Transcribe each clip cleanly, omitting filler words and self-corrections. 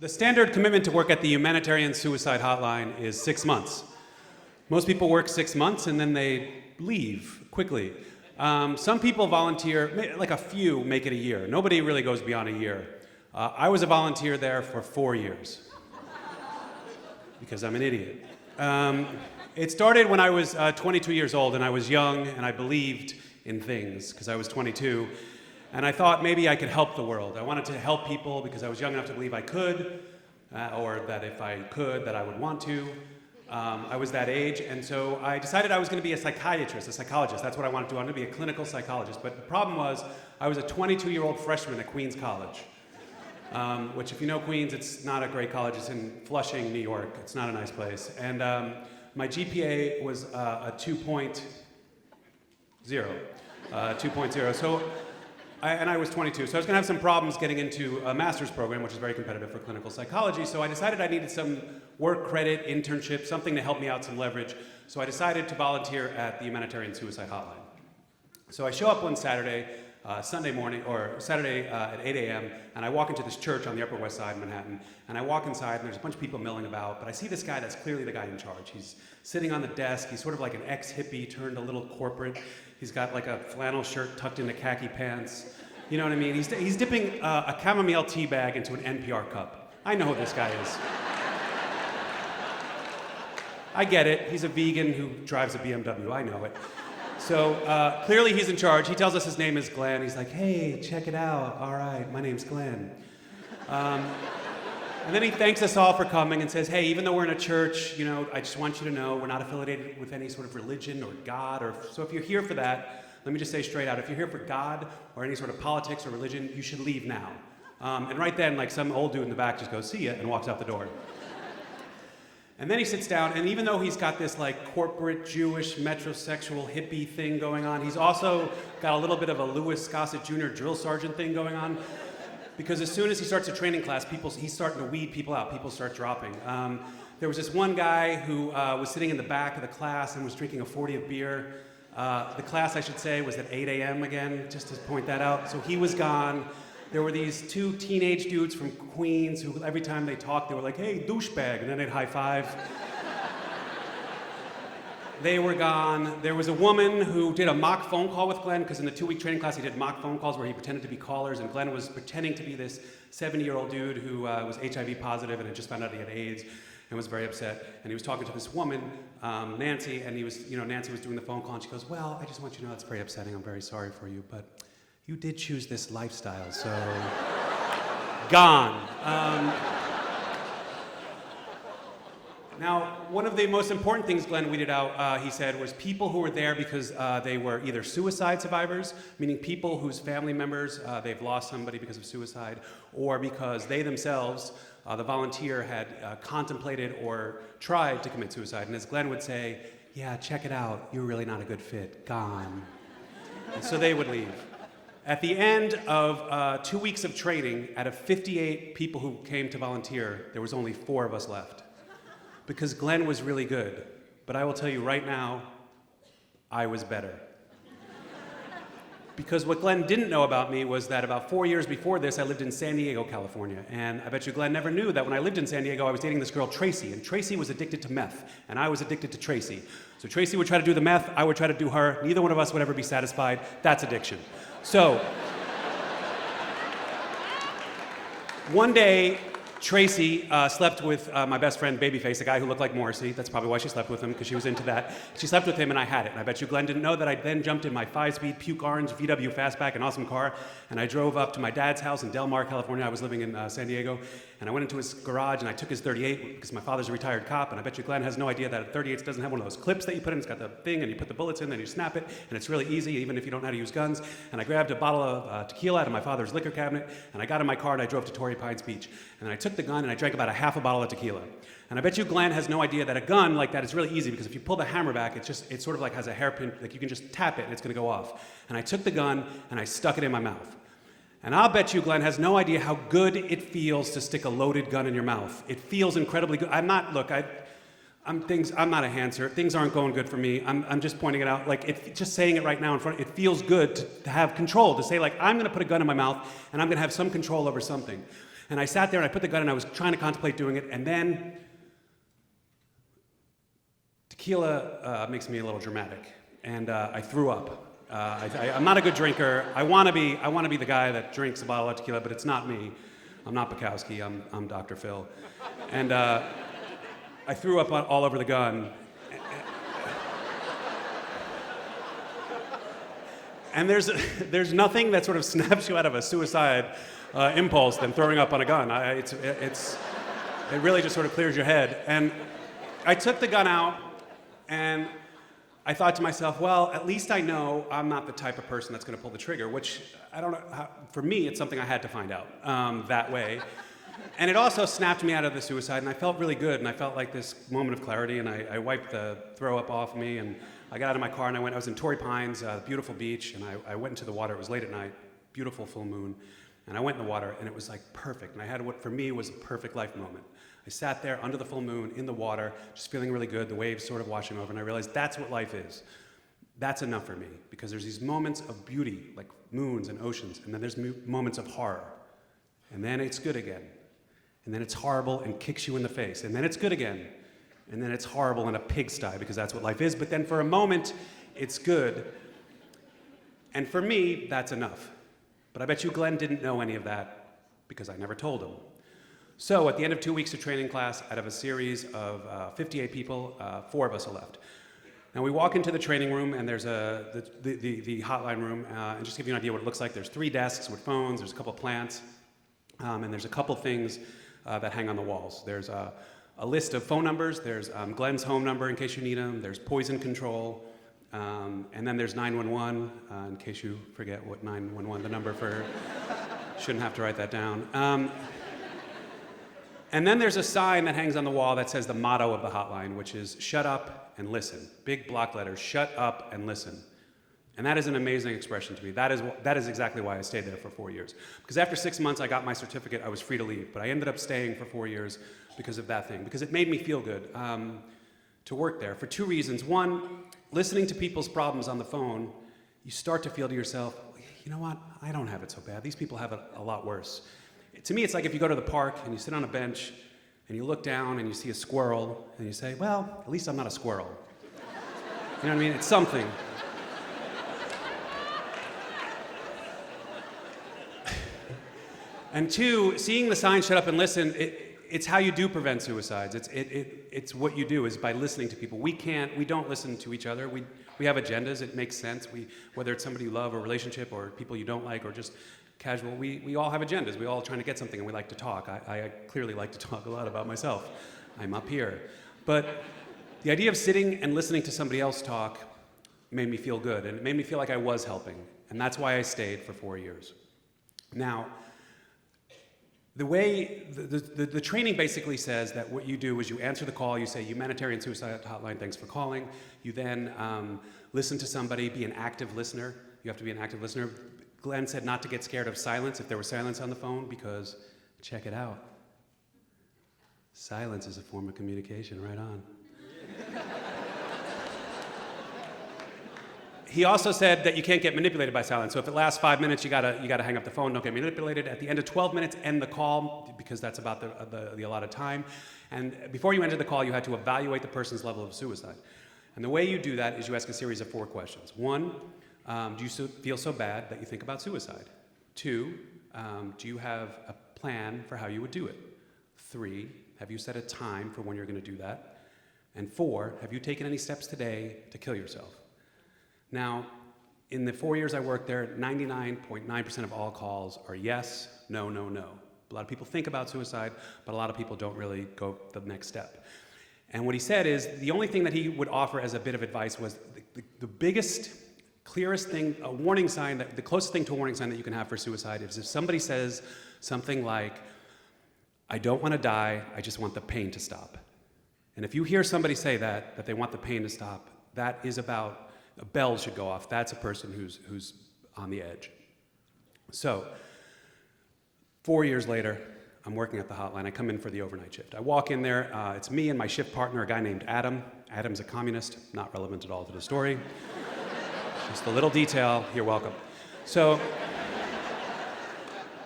The standard commitment to work at the Humanitarian Suicide Hotline is 6 months. Most people work 6 months and then they leave quickly. Some people volunteer, like a few make it a year. Nobody really goes beyond a year. I was a volunteer there for 4 years because I'm an idiot. It started when I was 22 years old and I was young and I believed in things because I was 22. And I thought maybe I could help the world. I wanted to help people because I was young enough to believe I could, or that if I could, that I would want to. I was that age, and so I decided I was going to be a psychiatrist, a psychologist. That's what I wanted to do. I wanted to be a clinical psychologist. But the problem was, I was a 22-year-old freshman at Queens College, which if you know Queens, it's not a great college. It's in Flushing, New York. It's not a nice place. And my GPA was a 2.0. 2.0. So. And I was 22, so I was going to have some problems getting into a master's program, which is very competitive for clinical psychology, so I decided I needed some work credit, internship, something to help me out, some leverage, so I decided to volunteer at the Humanitarian Suicide Hotline. So I show up one Saturday, Sunday morning, or Saturday at 8 a.m., and I walk into this church on the Upper West Side of Manhattan, and I walk inside, and there's a bunch of people milling about, but I see this guy that's clearly the guy in charge. He's sitting on the desk, he's sort of like an ex-hippie turned a little corporate. He's got like a flannel shirt tucked into khaki pants. You know what I mean? He's dipping a chamomile tea bag into an NPR cup. I know who this guy is. I get it. He's a vegan who drives a BMW. I know it. So clearly he's in charge. He tells us his name is Glenn. He's like, hey, check it out. All right, my name's Glenn. And then he thanks us all for coming and says, hey, even though we're in a church, you know, I just want you to know we're not affiliated with any sort of religion or God. So if you're here for that, let me just say straight out, if you're here for God or any sort of politics or religion, you should leave now. And right then, like some old dude in the back just goes, see ya, and walks out the door. And then he sits down, and even though he's got this like corporate Jewish metrosexual hippie thing going on, he's also got a little bit of a Louis Gossett Jr. drill sergeant thing going on. Because as soon as he starts a training class, he's starting to weed people out. People start dropping. There was this one guy who was sitting in the back of the class and was drinking a 40 of beer. The class, I should say, was at 8 a.m. again, just to point that out. So he was gone. There were these two teenage dudes from Queens who every time they talked, they were like, hey, douchebag, and then they'd high five. They were gone. There was a woman who did a mock phone call with Glenn, because in the 2-week training class he did mock phone calls where he pretended to be callers, and Glenn was pretending to be this 70-year-old dude who was HIV positive and had just found out he had AIDS and was very upset. And he was talking to this woman, Nancy, and Nancy was doing the phone call, and she goes, well, I just want you to know that's very upsetting. I'm very sorry for you, but you did choose this lifestyle, so gone. Now, one of the most important things Glenn weeded out, he said, was people who were there because they were either suicide survivors, meaning people whose family members, they've lost somebody because of suicide, or because they themselves, the volunteer, had contemplated or tried to commit suicide. And as Glenn would say, yeah, check it out, you're really not a good fit, gone. And so they would leave. At the end of 2 weeks of training, out of 58 people who came to volunteer, there was only 4 of us left. Because Glenn was really good. But I will tell you right now, I was better. Because what Glenn didn't know about me was that about 4 years before this, I lived in San Diego, California. And I bet you Glenn never knew that when I lived in San Diego, I was dating this girl, Tracy. And Tracy was addicted to meth. And I was addicted to Tracy. So Tracy would try to do the meth, I would try to do her. Neither one of us would ever be satisfied. That's addiction. So, one day, Tracy slept with my best friend, Babyface, a guy who looked like Morrissey. That's probably why she slept with him, because she was into that. She slept with him, and I had it. And I bet you Glenn didn't know that I then jumped in my 5-speed puke orange VW Fastback, an awesome car, and I drove up to my dad's house in Del Mar, California. I was living in San Diego, and I went into his garage, and I took his .38, because my father's a retired cop, and I bet you Glenn has no idea that a .38 doesn't have one of those clips that you put in. It's got the thing, and you put the bullets in, then you snap it, and it's really easy, even if you don't know how to use guns. And I grabbed a bottle of tequila out of my father's liquor cabinet, and I got in my car, and I drove to Torrey Pines Beach. And I took the gun, and I drank about a half a bottle of tequila. And I bet you Glenn has no idea that a gun like that is really easy, because if you pull the hammer back, it sort of like has a hairpin, like you can just tap it and it's gonna go off. And I took the gun and I stuck it in my mouth. And I'll bet you Glenn has no idea how good it feels to stick a loaded gun in your mouth. It feels incredibly good. I'm not a hand-ser. Things aren't going good for me. I'm just pointing it out. Like, just saying it right now in front, it feels good to have control, to say like, I'm gonna put a gun in my mouth and I'm gonna have some control over something. And I sat there and I put the gun and I was trying to contemplate doing it, and then tequila makes me a little dramatic, and I threw up. I'm not a good drinker. I want to be the guy that drinks a bottle of tequila, but it's not me. I'm not Bukowski. I'm Dr. Phil. And I threw up all over the gun. And there's nothing that sort of snaps you out of a suicide impulse than throwing up on a gun. It really just sort of clears your head. And I took the gun out, and I thought to myself, well, at least I know I'm not the type of person that's going to pull the trigger, which I don't know. For me, it's something I had to find out that way. And it also snapped me out of the suicide, and I felt really good, and I felt like this moment of clarity, and I wiped the throw up off me, and I got out of my car, and I was in Torrey Pines, beautiful beach, and I went into the water. It was late at night, beautiful full moon, and I went in the water, and it was like perfect, and I had what for me was a perfect life moment. I sat there under the full moon, in the water, just feeling really good, the waves sort of washing over, and I realized that's what life is. That's enough for me, because there's these moments of beauty, like moons and oceans, and then there's moments of horror, and then it's good again, and then it's horrible and kicks you in the face, and then it's good again, and then it's horrible in a pigsty, because that's what life is, but then for a moment, it's good, and for me, that's enough. But I bet you Glenn didn't know any of that, because I never told him. So at the end of 2 weeks of training class, out of a series of 58 people, 4 of us are left. Now we walk into the training room, and there's the hotline room, and just to give you an idea what it looks like, there's 3 desks with phones, there's a couple plants, and there's a couple things that hang on the walls. There's a list of phone numbers, there's Glenn's home number in case you need him, there's poison control, and then there's 911, in case you forget what 911, the number for, shouldn't have to write that down. And then there's a sign that hangs on the wall that says the motto of the hotline, which is shut up and listen. Big block letters, shut up and listen. And that is an amazing expression to me. That is exactly why I stayed there for 4 years. Because after 6 months, I got my certificate, I was free to leave. But I ended up staying for 4 years because of that thing. Because it made me feel good to work there for 2 reasons. One, listening to people's problems on the phone, you start to feel to yourself, you know what, I don't have it so bad. These people have it a lot worse. To me, it's like if you go to the park and you sit on a bench and you look down and you see a squirrel and you say, well, at least I'm not a squirrel. You know what I mean? It's something. And 2, seeing the sign shut up and listen, it's how you do prevent suicides. It's what you do is by listening to people. We don't listen to each other. We have agendas. It makes sense. Whether it's somebody you love or relationship or people you don't like or just casual, we all have agendas. We all trying to get something and we like to talk. I clearly like to talk a lot about myself. I'm up here. But the idea of sitting and listening to somebody else talk made me feel good, and it made me feel like I was helping. And that's why I stayed for 4 years. Now, the way the training basically says that what you do is you answer the call, you say humanitarian suicide hotline, thanks for calling. You then listen to somebody, be an active listener. You have to be an active listener. Glenn said not to get scared of silence if there was silence on the phone, because check it out. Silence is a form of communication, right on. He also said that you can't get manipulated by silence. So if it lasts 5 minutes, you gotta hang up the phone. Don't get manipulated. At the end of 12 minutes, end the call, because that's about the allotted time. And before you enter the call, you had to evaluate the person's level of suicide. And the way you do that is you ask a series of 4 questions. 1, do you feel so bad that you think about suicide? 2, do you have a plan for how you would do it? 3, have you set a time for when you're going to do that? And 4, have you taken any steps today to kill yourself? Now, in the 4 years I worked there, 99.9% of all calls are yes, no, no, no. A lot of people think about suicide, but a lot of people don't really go the next step. And what he said is the only thing that he would offer as a bit of advice was the biggest, clearest thing, a warning sign, the closest thing to a warning sign that you can have for suicide is if somebody says something like, I don't want to die, I just want the pain to stop. And if you hear somebody say that they want the pain to stop, that is about, a bell should go off. That's a person who's on the edge. So, 4 years later, I'm working at the hotline. I come in for the overnight shift. I walk in there. It's me and my shift partner, a guy named Adam. Adam's a communist, not relevant at all to the story. Just a little detail. You're welcome. So,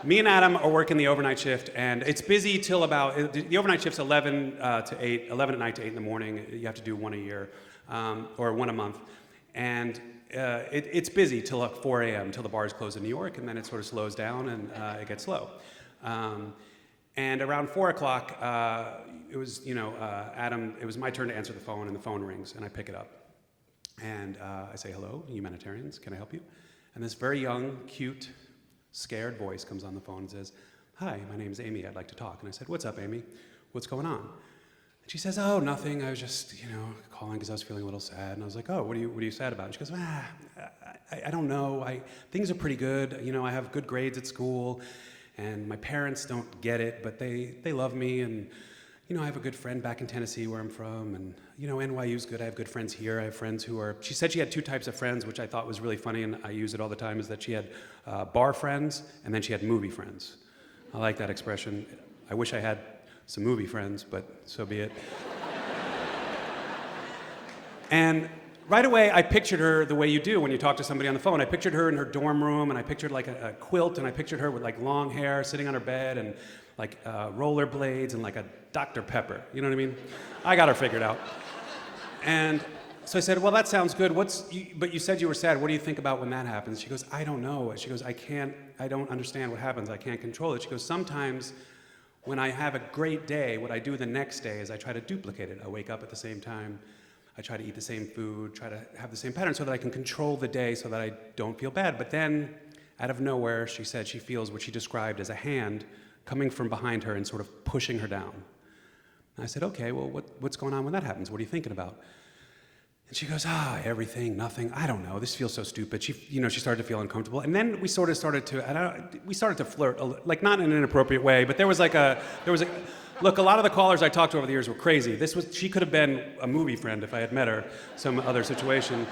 Me and Adam are working the overnight shift, and it's busy till about, the overnight shift's 11 to 8, 11 at night to 8 in the morning. You have to do one a year, or one a month. And it's busy till like 4 a.m., till the bars close in New York, and then it sort of slows down and it gets slow. And around 4 o'clock, it was, Adam, it was my turn to answer the phone, and the phone rings, and I pick it up. And I say, hello, humanitarians, can I help you? And this very young, cute, scared voice comes on the phone and says, hi, my name's Amy, I'd like to talk. And I said, what's up, Amy? What's going on? And she says, oh, nothing, I was just, calling because I was feeling a little sad. And I was like, oh, what are you sad about? And she goes, I don't know, things are pretty good. I have good grades at school, and my parents don't get it, but they love me, and I have a good friend back in Tennessee where I'm from, and NYU's good. I have good friends here. I have friends who are, she said she had two types of friends, which I thought was really funny, and I use it all the time, is that she had bar friends, and then she had movie friends. I like that expression. I wish I had some movie friends, but so be it. And right away, I pictured her the way you do when you talk to somebody on the phone. I pictured her in her dorm room, and I pictured like a quilt, and I pictured her with like long hair sitting on her bed, and like rollerblades, and like a Dr. Pepper. You know what I mean? I got her figured out. And so I said, well, that sounds good. But you said you were sad. What do you think about when that happens? She goes, I don't know. She goes, I don't understand what happens. I can't control it. She goes, sometimes when I have a great day, what I do the next day is I try to duplicate it. I wake up at the same time. I try to eat the same food, try to have the same pattern so that I can control the day so that I don't feel bad. But then, out of nowhere, she said she feels what she described as a hand coming from behind her and sort of pushing her down. And I said, okay, well, what's going on when that happens? What are you thinking about? And she goes, everything, nothing, I don't know, this feels so stupid. She started to feel uncomfortable. And then we sort of started to flirt, like not in an inappropriate way, but there was look, a lot of the callers I talked to over the years were crazy. She could have been a movie friend if I had met her, some other situation.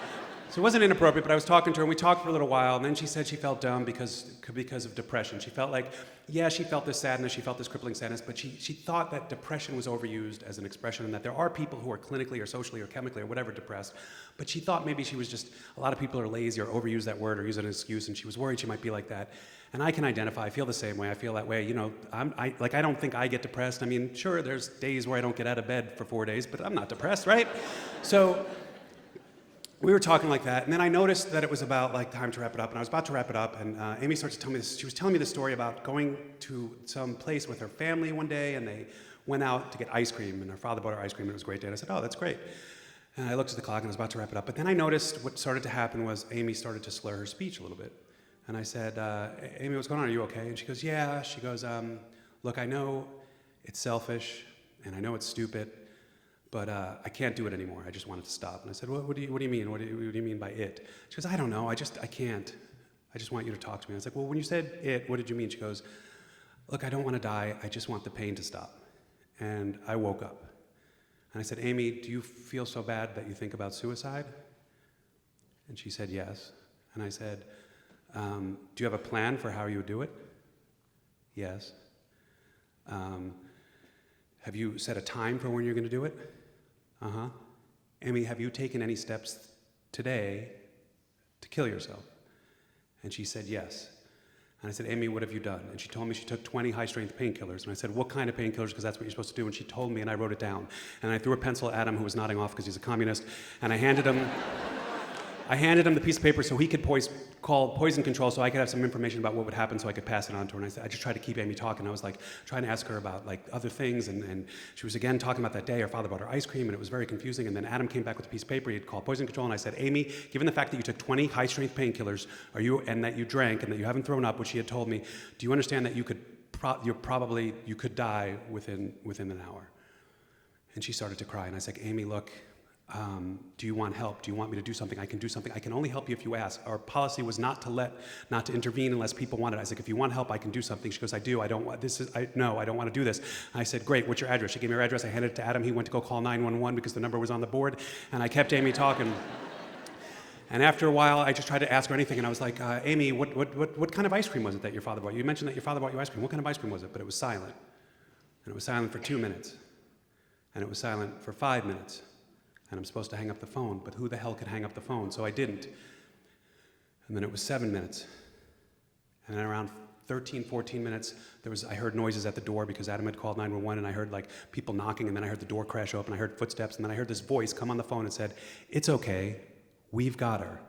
So it wasn't inappropriate, but I was talking to her, and we talked for a little while, and then she said she felt dumb because of depression. She felt like, she felt this sadness, she felt this crippling sadness, but she thought that depression was overused as an expression, and that there are people who are clinically or socially or chemically or whatever depressed, but she thought maybe she was just, a lot of people are lazy or overuse that word or use it as an excuse, and she was worried she might be like that. And I can identify, I feel the same way, I feel that way, I don't think I get depressed. I mean, sure, there's days where I don't get out of bed for 4 days, but I'm not depressed, right? So, we were talking like that, and then I noticed that it was about time to wrap it up, and I was about to wrap it up, and Amy started to tell me this. She was telling me this story about going to some place with her family one day, and they went out to get ice cream, and her father bought her ice cream, and it was a great day, and I said, oh, that's great. And I looked at the clock, and I was about to wrap it up, but then I noticed what started to happen was Amy started to slur her speech a little bit. And I said, Amy, what's going on? Are you okay? And she goes, yeah. She goes, look, I know it's selfish, and I know it's stupid, but I can't do it anymore. I just want it to stop. And I said, what do you mean? What do you mean by it? She goes, I don't know. I can't. I just want you to talk to me. I was like, well, when you said it, what did you mean? She goes, look, I don't want to die. I just want the pain to stop. And I woke up. And I said, Amy, do you feel so bad that you think about suicide? And she said, yes. And I said, do you have a plan for how you would do it? Yes. Have you set a time for when you're going to do it? Uh-huh. Amy, have you taken any steps today to kill yourself? And she said yes. And I said, Amy, what have you done? And she told me she took 20 high-strength painkillers. And I said, what kind of painkillers? Because that's what you're supposed to do. And she told me, and I wrote it down. And I threw a pencil at Adam, who was nodding off because he's a communist, and I handed him the piece of paper so he could call poison control so I could have some information about what would happen so I could pass it on to her. And I just tried to keep Amy talking. I was trying to ask her about other things, and she was again talking about that day her father bought her ice cream, and it was very confusing. And then Adam came back with a piece of paper. He had called poison control, and I said, Amy, given the fact that you took 20 high-strength painkillers, and that you drank, and that you haven't thrown up, which she had told me, do you understand that you could die within an hour? And she started to cry, and I said, Amy, look, do you want help? Do you want me to do something? I can do something. I can only help you if you ask. Our policy was not to intervene unless people wanted it. I said, if you want help, I can do something. She goes, I do. I don't want to do this. And I said, great, what's your address? She gave me her address. I handed it to Adam. He went to go call 911 because the number was on the board. And I kept Amy talking. And after a while, I just tried to ask her anything. And I was like, Amy, what kind of ice cream was it that your father bought you? You mentioned that your father bought you ice cream. What kind of ice cream was it? But it was silent. And it was silent for 2 minutes. And it was silent for 5 minutes. And I'm supposed to hang up the phone, but who the hell could hang up the phone? So I didn't. And then it was 7 minutes. And then around 13, 14 minutes, I heard noises at the door because Adam had called 911, and I heard like people knocking, and then I heard the door crash open, I heard footsteps, and then I heard this voice come on the phone and said, "It's okay, we've got her."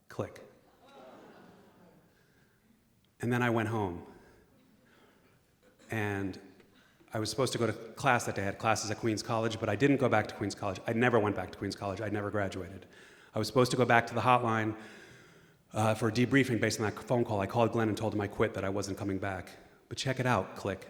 Click. And then I went home. And I was supposed to go to class that day. I had classes at Queens College, but I didn't go back to Queens College. I never went back to Queens College. I never graduated. I was supposed to go back to the hotline for a debriefing based on that phone call. I called Glenn and told him I quit, that I wasn't coming back. But check it out, click.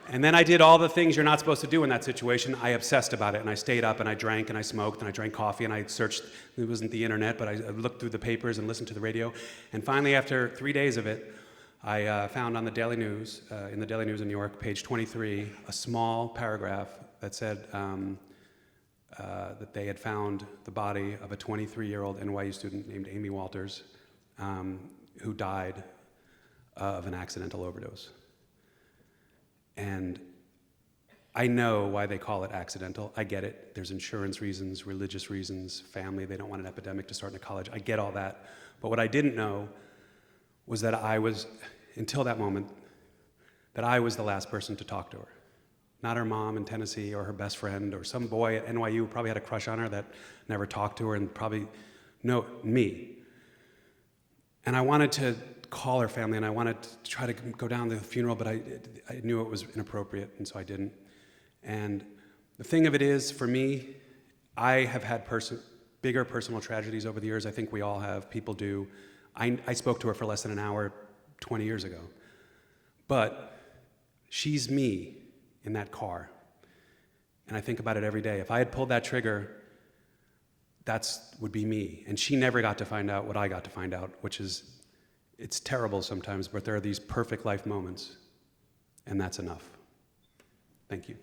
And then I did all the things you're not supposed to do in that situation. I obsessed about it, and I stayed up, and I drank, and I smoked, and I drank coffee, and I searched. It wasn't the internet, but I looked through the papers and listened to the radio. And finally, after 3 days of it, I found on the Daily News, in the Daily News in New York, page 23, a small paragraph that said that they had found the body of a 23-year-old NYU student named Amy Walters, who died of an accidental overdose. And I know why they call it accidental. I get it. There's insurance reasons, religious reasons, family. They don't want an epidemic to start in a college. I get all that. But what I didn't know was that I was, until that moment, that I was the last person to talk to her. Not her mom in Tennessee or her best friend or some boy at NYU who probably had a crush on her that never talked to her, and probably, no, me. And I wanted to call her family, and I wanted to try to go down to the funeral, but I knew it was inappropriate, and so I didn't. And the thing of it is, for me, I have had bigger personal tragedies over the years. I think we all have. People do. I spoke to her for less than an hour 20 years ago. But she's me in that car. And I think about it every day. If I had pulled that trigger, that would be me. And she never got to find out what I got to find out, which is, it's terrible sometimes, but there are these perfect life moments, and that's enough. Thank you.